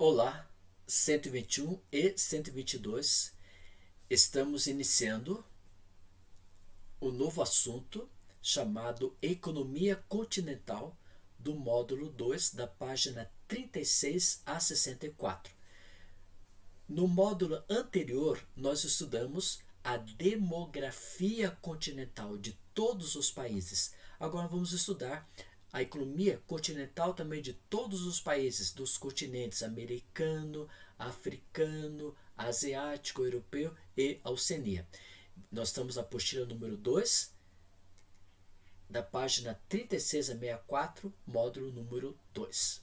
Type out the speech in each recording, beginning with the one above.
Olá, 121 e 122. Estamos iniciando o novo assunto chamado Economia Continental do módulo 2 da página 36 a 64. No módulo anterior, nós estudamos a demografia continental de todos os países. Agora vamos estudar a economia continental também de todos os países dos continentes americano, africano, asiático, europeu e Oceania. Nós estamos na apostila número 2, da página 36 a 64, módulo número 2.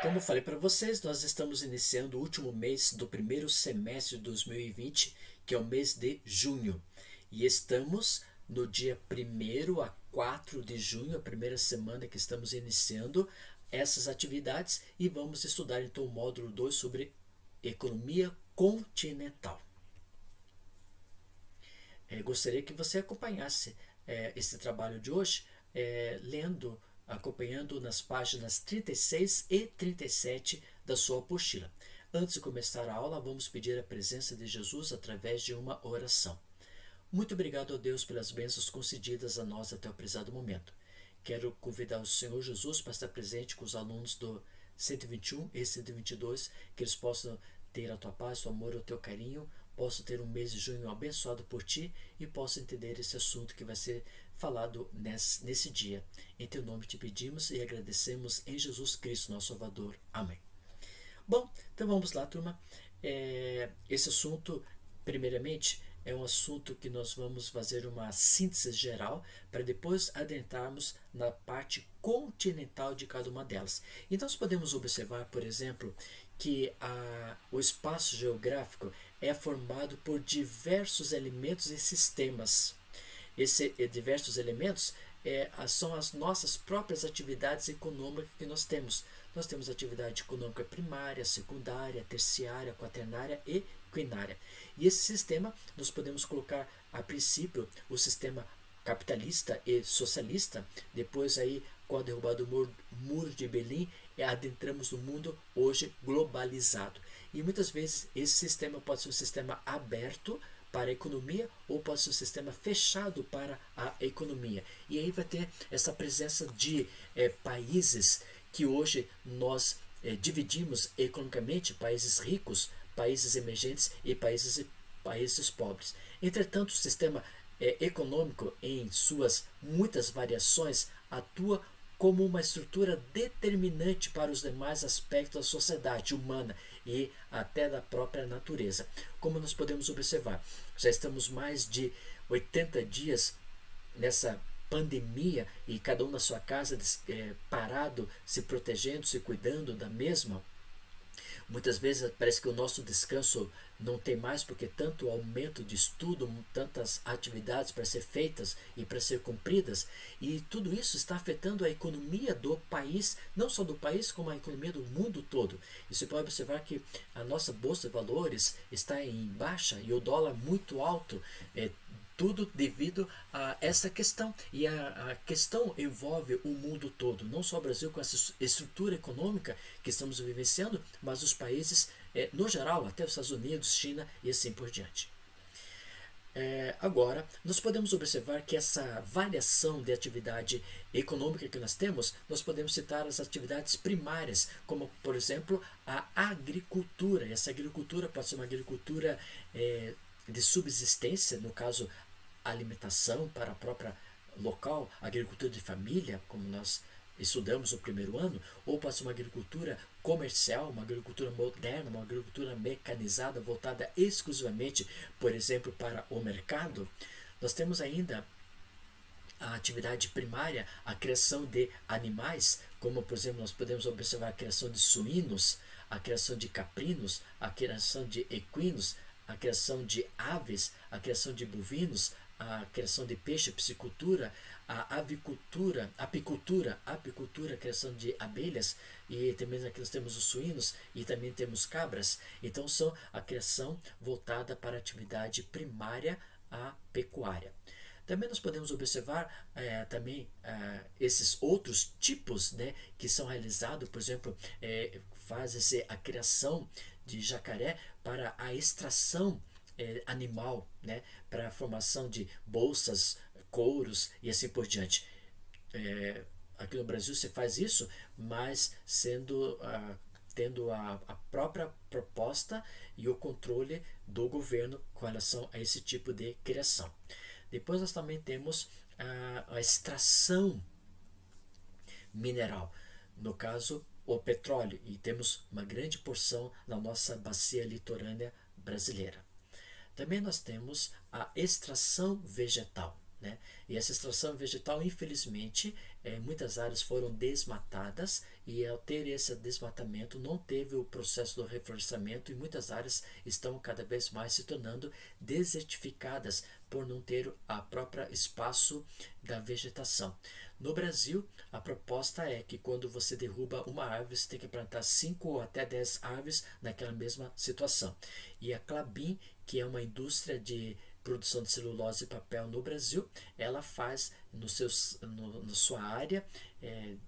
Como eu falei para vocês, nós estamos iniciando o último mês do primeiro semestre de 2020, que é o mês de junho. E estamos no dia 1º a 4 de junho, a primeira semana que estamos iniciando essas atividades, e vamos estudar então o módulo 2 sobre economia continental. Gostaria que você acompanhasse esse trabalho de hoje, acompanhando nas páginas 36 e 37 da sua apostila. Antes de começar a aula, vamos pedir a presença de Jesus através de uma oração. Muito obrigado a Deus pelas bênçãos concedidas a nós até o prezado momento. Quero convidar o Senhor Jesus para estar presente com os alunos do 121 e 122, que eles possam ter a tua paz, o teu amor, o teu carinho, possam ter um mês de junho abençoado por ti e possam entender esse assunto que vai ser falado nesse dia. Em teu nome te pedimos e agradecemos em Jesus Cristo, nosso Salvador. Amém. Bom, então vamos lá, turma. Esse assunto, primeiramente, é um assunto que nós vamos fazer uma síntese geral para depois adentrarmos na parte continental de cada uma delas. Então, nós podemos observar, por exemplo, que o espaço geográfico é formado por diversos elementos e sistemas. Esses diversos elementos são as nossas próprias atividades econômicas que nós temos. Nós temos atividade econômica primária, secundária, terciária, quaternária e quinária. E esse sistema nós podemos colocar a princípio o sistema capitalista e socialista. Depois aí, com a derrubada do muro de Berlim, adentramos no mundo hoje globalizado. E muitas vezes esse sistema pode ser um sistema aberto para a economia ou pode ser um sistema fechado para a economia. E aí vai ter essa presença de países que hoje nós dividimos economicamente, países ricos, países emergentes e países pobres. Entretanto, o sistema econômico, em suas muitas variações, atua como uma estrutura determinante para os demais aspectos da sociedade humana e até da própria natureza. Como nós podemos observar, já estamos mais de 80 dias nessa pandemia e cada um na sua casa parado, se protegendo, se cuidando da mesma. Muitas vezes parece que o nosso descanso não tem mais, porque tanto aumento de estudo, tantas atividades para ser feitas e para ser cumpridas, e tudo isso está afetando a economia do país, não só do país, como a economia do mundo todo. E você pode observar que a nossa bolsa de valores está em baixa e o dólar muito alto, tudo devido a essa questão. E a questão envolve o mundo todo, não só o Brasil com essa estrutura econômica que estamos vivenciando, mas os países no geral, até os Estados Unidos, China e assim por diante. Agora, nós podemos observar que essa variação de atividade econômica que nós temos, nós podemos citar as atividades primárias, como, por exemplo, a agricultura. Essa agricultura pode ser uma agricultura de subsistência, no caso, alimentação para a própria local, agricultura de família, como nós estudamos no primeiro ano, ou pode ser uma agricultura comercial, uma agricultura moderna, uma agricultura mecanizada, voltada exclusivamente, por exemplo, para o mercado. Nós temos ainda a atividade primária, a criação de animais, como por exemplo nós podemos observar a criação de suínos, a criação de caprinos, a criação de equinos, a criação de aves, a criação de bovinos, a criação de peixe, piscicultura, a avicultura, apicultura, a criação de abelhas, e também aqui nós temos os suínos e também temos cabras. Então são a criação voltada para a atividade primária, a pecuária. Também nós podemos observar também esses outros tipos, né, que são realizados, por exemplo, faz-se a criação de jacaré para a extração animal, né, para a formação de bolsas, couros e assim por diante. Aqui no Brasil se faz isso, mas tendo a própria proposta e o controle do governo com relação a esse tipo de criação. Depois nós também temos a extração mineral, no caso o petróleo, e temos uma grande porção na nossa bacia litorânea brasileira. Também nós temos a extração vegetal, né? E essa extração vegetal, infelizmente, muitas áreas foram desmatadas, e ao ter esse desmatamento não teve o processo do reflorestamento, e muitas áreas estão cada vez mais se tornando desertificadas por não ter a própria espaço da vegetação. No Brasil, a proposta é que quando você derruba uma árvore, você tem que plantar 5 ou até 10 árvores naquela mesma situação. E a Klabin, que é uma indústria de produção de celulose e papel no Brasil, ela faz na sua área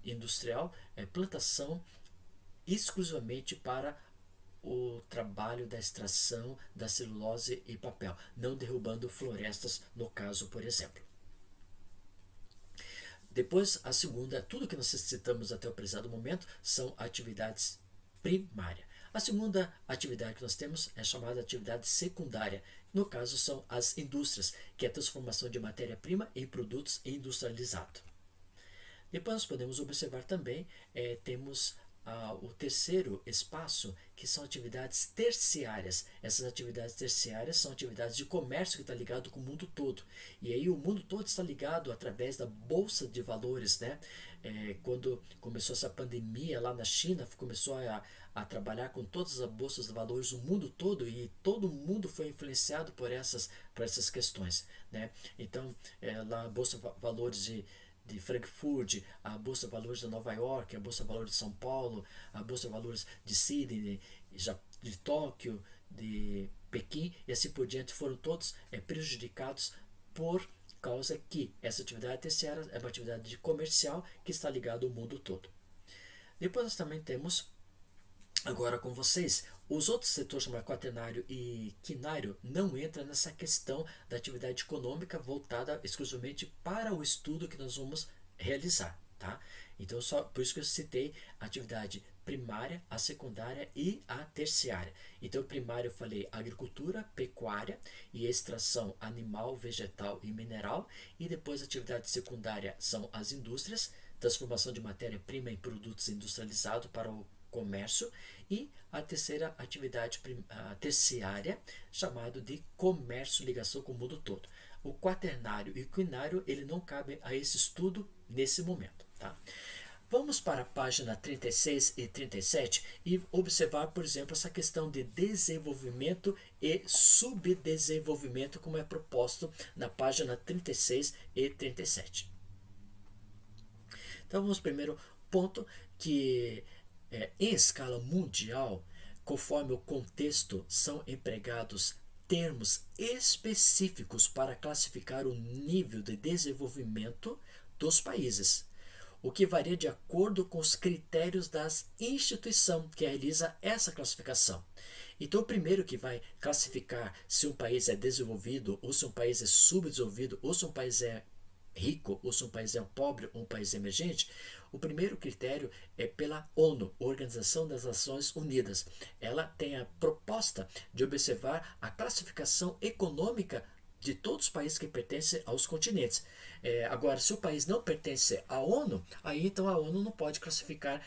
industrial plantação exclusivamente para o trabalho da extração da celulose e papel, não derrubando florestas, no caso, por exemplo. Depois, a segunda, tudo que nós citamos até o presente momento são atividades primárias. A segunda atividade que nós temos é chamada atividade secundária. No caso, são as indústrias, que é a transformação de matéria-prima em produtos industrializados. Depois nós podemos observar também, temos o terceiro espaço, que são atividades terciárias. Essas atividades terciárias são atividades de comércio que está ligado com o mundo todo. E aí o mundo todo está ligado através da Bolsa de Valores, né? Quando começou essa pandemia lá na China, começou a trabalhar com todas as bolsas de valores no mundo todo, e todo mundo foi influenciado por essas questões, né? Então, lá a Bolsa de Valores de Frankfurt, a Bolsa de Valores de Nova York, a Bolsa de Valores de São Paulo, a Bolsa de Valores de Sydney, de Tóquio, de Pequim e assim por diante, foram todos prejudicados por causa que essa atividade terciária é uma atividade comercial que está ligada ao mundo todo. Depois nós também temos, agora com vocês, os outros setores, como quaternário e quinário, não entram nessa questão da atividade econômica voltada exclusivamente para o estudo que nós vamos realizar, tá? Então, só por isso que eu citei a atividade primária, a secundária e a terciária. Então, primário eu falei agricultura, pecuária e extração animal, vegetal e mineral, e depois a atividade secundária são as indústrias, transformação de matéria-prima em produtos industrializados para o comércio, e a terceira atividade terciária, chamado de comércio, ligação com o mundo todo. O quaternário e o quinário, ele não cabe a esse estudo nesse momento, tá? Vamos para a página 36 e 37 e observar, por exemplo, essa questão de desenvolvimento e subdesenvolvimento, como é proposto na página 36 e 37. Então, vamos primeiro ponto que em escala mundial, conforme o contexto, são empregados termos específicos para classificar o nível de desenvolvimento dos países, o que varia de acordo com os critérios das instituições que realiza essa classificação. Então, o primeiro que vai classificar se um país é desenvolvido, ou se um país é subdesenvolvido, ou se um país é rico, ou se um país é pobre, ou um país emergente, o primeiro critério é pela ONU, Organização das Nações Unidas. Ela tem a proposta de observar a classificação econômica de todos os países que pertencem aos continentes. Agora, se o país não pertence à ONU, aí então a ONU não pode classificar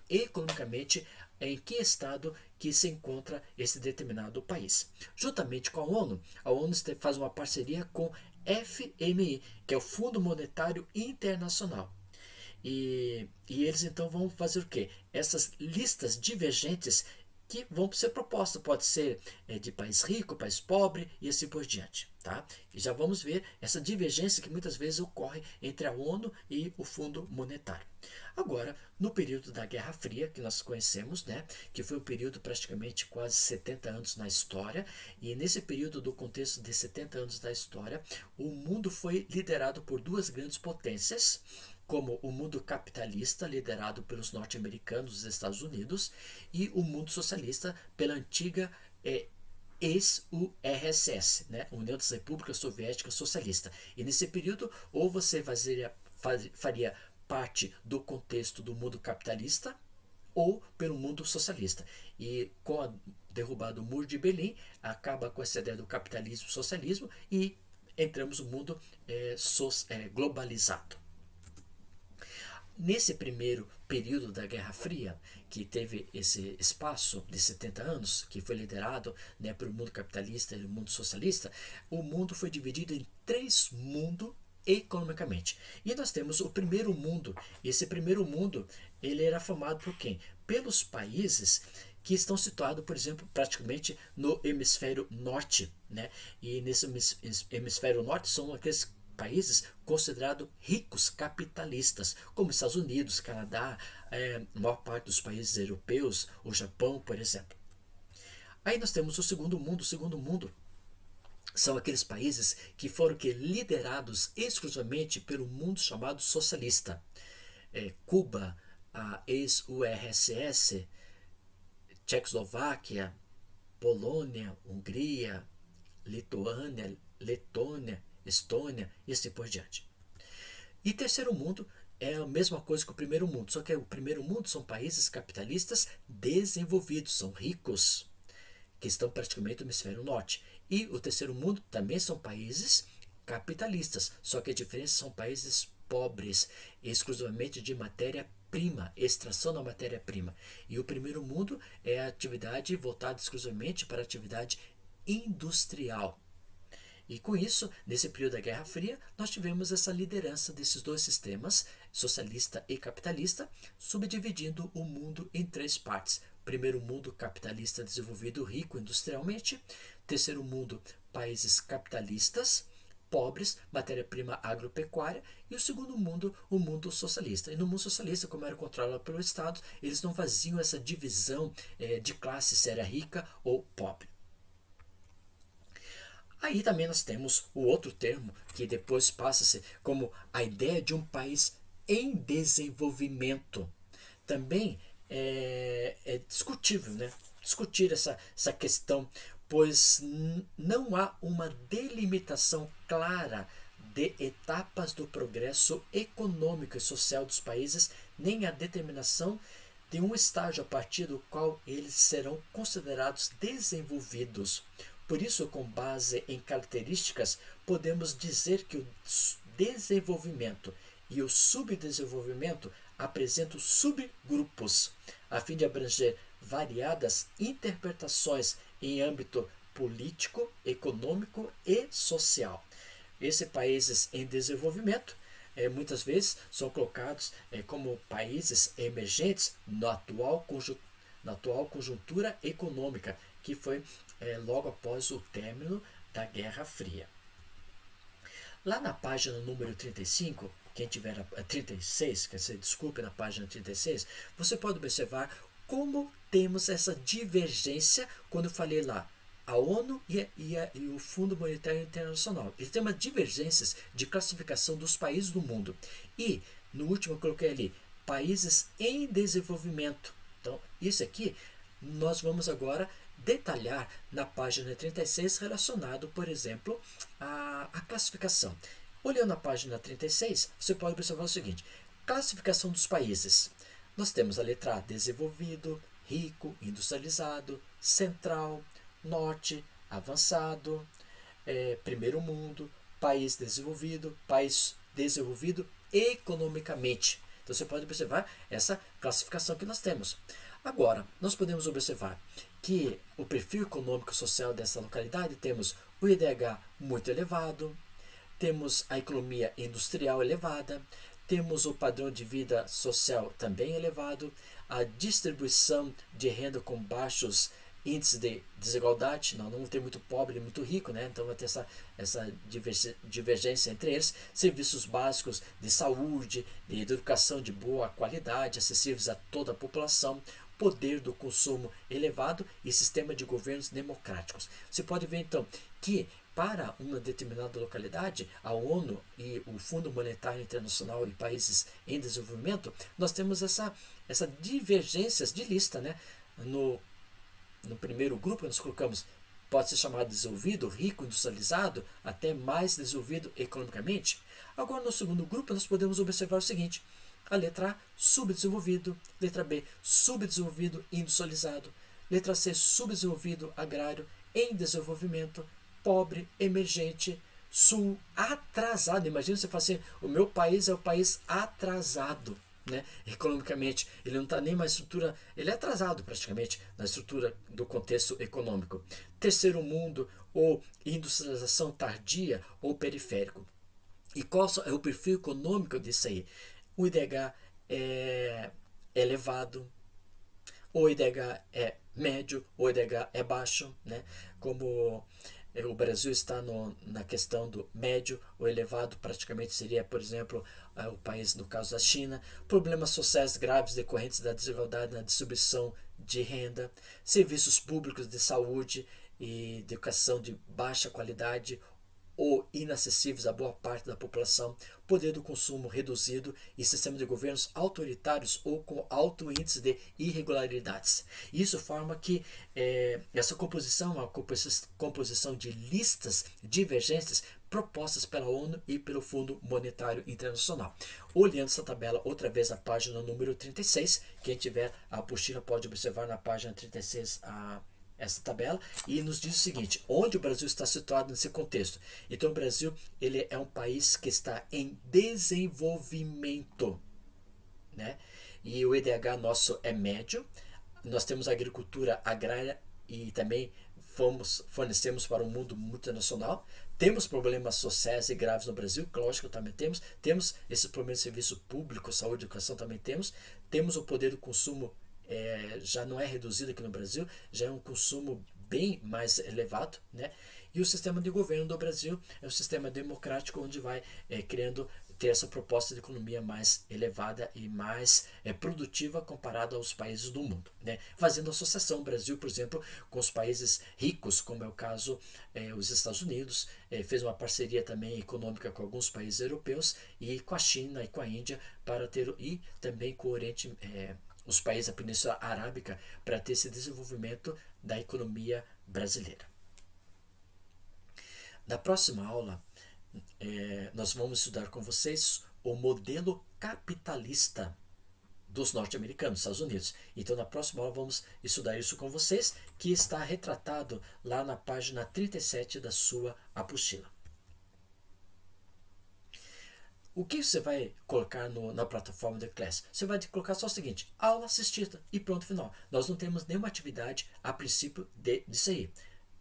economicamente em que estado que se encontra esse determinado país. Juntamente com a ONU faz uma parceria com FMI, que é o Fundo Monetário Internacional. E eles então vão fazer o quê? Essas listas divergentes que vão ser propostas. Pode ser de país rico, país pobre e assim por diante. Tá? E já vamos ver essa divergência que muitas vezes ocorre entre a ONU e o Fundo Monetário. Agora, no período da Guerra Fria, que nós conhecemos, né, que foi um período praticamente quase 70 anos na história, e nesse período do contexto de 70 anos da história, o mundo foi liderado por duas grandes potências, como o mundo capitalista, liderado pelos norte-americanos dos Estados Unidos, e o mundo socialista pela antiga ex-URSS, né? União das Repúblicas Soviéticas Socialista. E nesse período, ou você faria parte do contexto do mundo capitalista, ou pelo mundo socialista. E com a derrubada do Muro de Berlim, acaba com essa ideia do capitalismo e socialismo e entramos no mundo globalizado. Nesse primeiro período da Guerra Fria, que teve esse espaço de 70 anos, que foi liderado, né, pelo mundo capitalista e o mundo socialista, o mundo foi dividido em três mundos economicamente. E nós temos o primeiro mundo. Esse primeiro mundo, ele era formado por quem? Pelos países que estão situados, por exemplo, praticamente no hemisfério norte, né? E nesse hemisfério norte são aqueles países considerados ricos capitalistas, como Estados Unidos, Canadá, a maior parte dos países europeus, o Japão, por exemplo. Aí nós temos o segundo mundo. O segundo mundo são aqueles países que foram liderados exclusivamente pelo mundo chamado socialista. Cuba, a ex-URSS, Tchecoslováquia, Polônia, Hungria, Lituânia, Letônia, Estônia e assim por diante. E terceiro mundo é a mesma coisa que o primeiro mundo, só que o primeiro mundo são países capitalistas desenvolvidos, são ricos, que estão praticamente no hemisfério norte. E o terceiro mundo também são países capitalistas, só que a diferença são países pobres, exclusivamente de matéria-prima, extração da matéria-prima. E o primeiro mundo é a atividade voltada exclusivamente para a atividade industrial. E com isso, nesse período da Guerra Fria, nós tivemos essa liderança desses dois sistemas, socialista e capitalista, subdividindo o mundo em três partes. Primeiro mundo, capitalista desenvolvido, rico industrialmente. Terceiro mundo, países capitalistas, pobres, matéria-prima agropecuária. E o segundo mundo, o mundo socialista. E no mundo socialista, como era controlado pelo Estado, eles não faziam essa divisão de classe, se era rica ou pobre. Aí também nós temos o outro termo, que depois passa-se como a ideia de um país em desenvolvimento. Também é discutível, né? Discutir essa questão, pois não há uma delimitação clara de etapas do progresso econômico e social dos países, nem a determinação de um estágio a partir do qual eles serão considerados desenvolvidos. Por isso, com base em características, podemos dizer que o desenvolvimento e o subdesenvolvimento apresentam subgrupos, a fim de abranger variadas interpretações em âmbito político, econômico e social. Esses países em desenvolvimento muitas vezes são colocados como países emergentes na atual conjuntura econômica, que foi logo após o término da Guerra Fria. Lá na página número 35, quem tiver a 36, desculpe, na página 36, você pode observar como temos essa divergência quando eu falei lá, a ONU e o Fundo Monetário Internacional. Eles têm uma divergências de classificação dos países do mundo. E, no último eu coloquei ali, países em desenvolvimento. Então, isso aqui nós vamos agora detalhar na página 36 relacionado, por exemplo, à classificação. Olhando a página 36, você pode observar o seguinte: classificação dos países. Nós temos a letra A, desenvolvido, rico, industrializado, central, norte, avançado, primeiro mundo, país desenvolvido economicamente. Então você pode observar essa classificação que nós temos. Agora, nós podemos observar que o perfil econômico e social dessa localidade temos o IDH muito elevado, temos a economia industrial elevada, temos o padrão de vida social também elevado, a distribuição de renda com baixos índices de desigualdade, não vamos ter muito pobre e muito rico, né? Então vai ter essa divergência entre eles, serviços básicos de saúde, de educação de boa qualidade, acessíveis a toda a população, poder do consumo elevado e sistema de governos democráticos. Você pode ver então que para uma determinada localidade, a ONU e o Fundo Monetário Internacional e países em desenvolvimento, nós temos essa divergências de lista, né? No primeiro grupo, nós colocamos, pode ser chamado desenvolvido, rico, industrializado, até mais desenvolvido economicamente. Agora, no segundo grupo, nós podemos observar o seguinte: a letra A, subdesenvolvido, letra B, subdesenvolvido industrializado, letra C, subdesenvolvido agrário, em desenvolvimento, pobre, emergente, sul, atrasado. Imagina você falar assim, o meu país é o país atrasado, né? Economicamente, ele não está nem mais estrutura, ele é atrasado praticamente na estrutura do contexto econômico. Terceiro mundo, ou industrialização tardia ou periférico. E qual é o perfil econômico disso aí? O IDH é elevado, o IDH é médio, o IDH é baixo, né? Como o Brasil está na questão do médio, o elevado praticamente seria, por exemplo, o país, no caso da China. Problemas sociais graves decorrentes da desigualdade na distribuição de renda, serviços públicos de saúde e de educação de baixa qualidade ou inacessíveis a boa parte da população, poder do consumo reduzido e sistema de governos autoritários ou com alto índice de irregularidades. Isso forma que essa composição é uma composição de listas divergentes propostas pela ONU e pelo Fundo Monetário Internacional. Olhando essa tabela outra vez na página número 36, quem tiver a apostila pode observar na página 36 essa tabela, e nos diz o seguinte: onde o Brasil está situado nesse contexto. Então o Brasil ele é um país que está em desenvolvimento, né? E o IDH nosso é médio, nós temos agricultura agrária e também fornecemos para o mundo multinacional. Temos problemas sociais e graves no Brasil, lógico, também temos esses problemas de serviço público, saúde, educação, também temos o poder do consumo já não é reduzido aqui no Brasil, já é um consumo bem mais elevado, né? E o sistema de governo do Brasil é um sistema democrático onde vai querendo ter essa proposta de economia mais elevada e mais produtiva comparada aos países do mundo, né? Fazendo associação, o Brasil, por exemplo, com os países ricos, como é o caso os Estados Unidos, fez uma parceria também econômica com alguns países europeus e com a China e com a Índia para ter, e também com o Oriente, os países da Península Arábica, para ter esse desenvolvimento da economia brasileira. Na próxima aula, nós vamos estudar com vocês o modelo capitalista dos norte-americanos, Estados Unidos. Então, na próxima aula, vamos estudar isso com vocês, que está retratado lá na página 37 da sua apostila. O que você vai colocar na plataforma do Class? Você vai colocar só o seguinte: aula assistida e pronto, final. Nós não temos nenhuma atividade a princípio disso aí,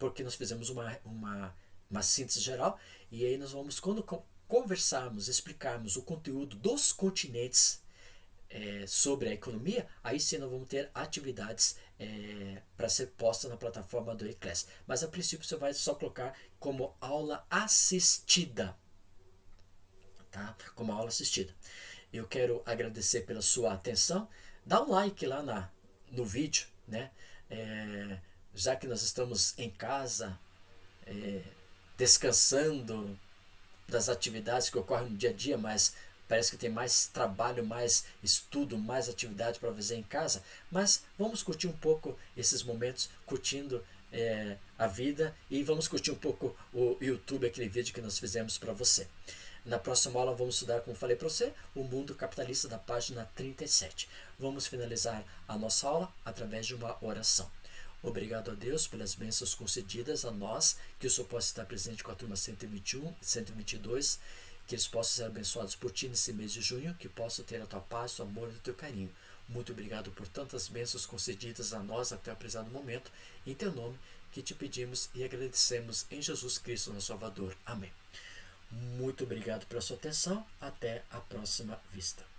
porque nós fizemos uma síntese geral, e aí nós vamos, quando conversarmos, explicarmos o conteúdo dos continentes sobre a economia, aí sim nós vamos ter atividades para ser posta na plataforma do eClass. Mas a princípio você vai só colocar como aula assistida. Tá? Como aula assistida. Eu quero agradecer pela sua atenção. Dá um like lá no vídeo, né? Já que nós estamos em casa, descansando das atividades que ocorrem no dia a dia, mas parece que tem mais trabalho, mais estudo, mais atividade para fazer em casa. Mas vamos curtir um pouco esses momentos, curtindo a vida, e vamos curtir um pouco o YouTube, aquele vídeo que nós fizemos para você. Na próxima aula vamos estudar, como falei para você, o mundo capitalista, da página 37. Vamos finalizar a nossa aula através de uma oração. Obrigado a Deus pelas bênçãos concedidas a nós, que o Senhor possa estar presente com a turma 121 e 122, que eles possam ser abençoados por Ti nesse mês de junho, que possam ter a Tua paz, o Teu amor e o Teu carinho. Muito obrigado por tantas bênçãos concedidas a nós até o presente momento. Em Teu nome que Te pedimos e agradecemos em Jesus Cristo, nosso Salvador. Amém. Muito obrigado pela sua atenção. Até a próxima vista.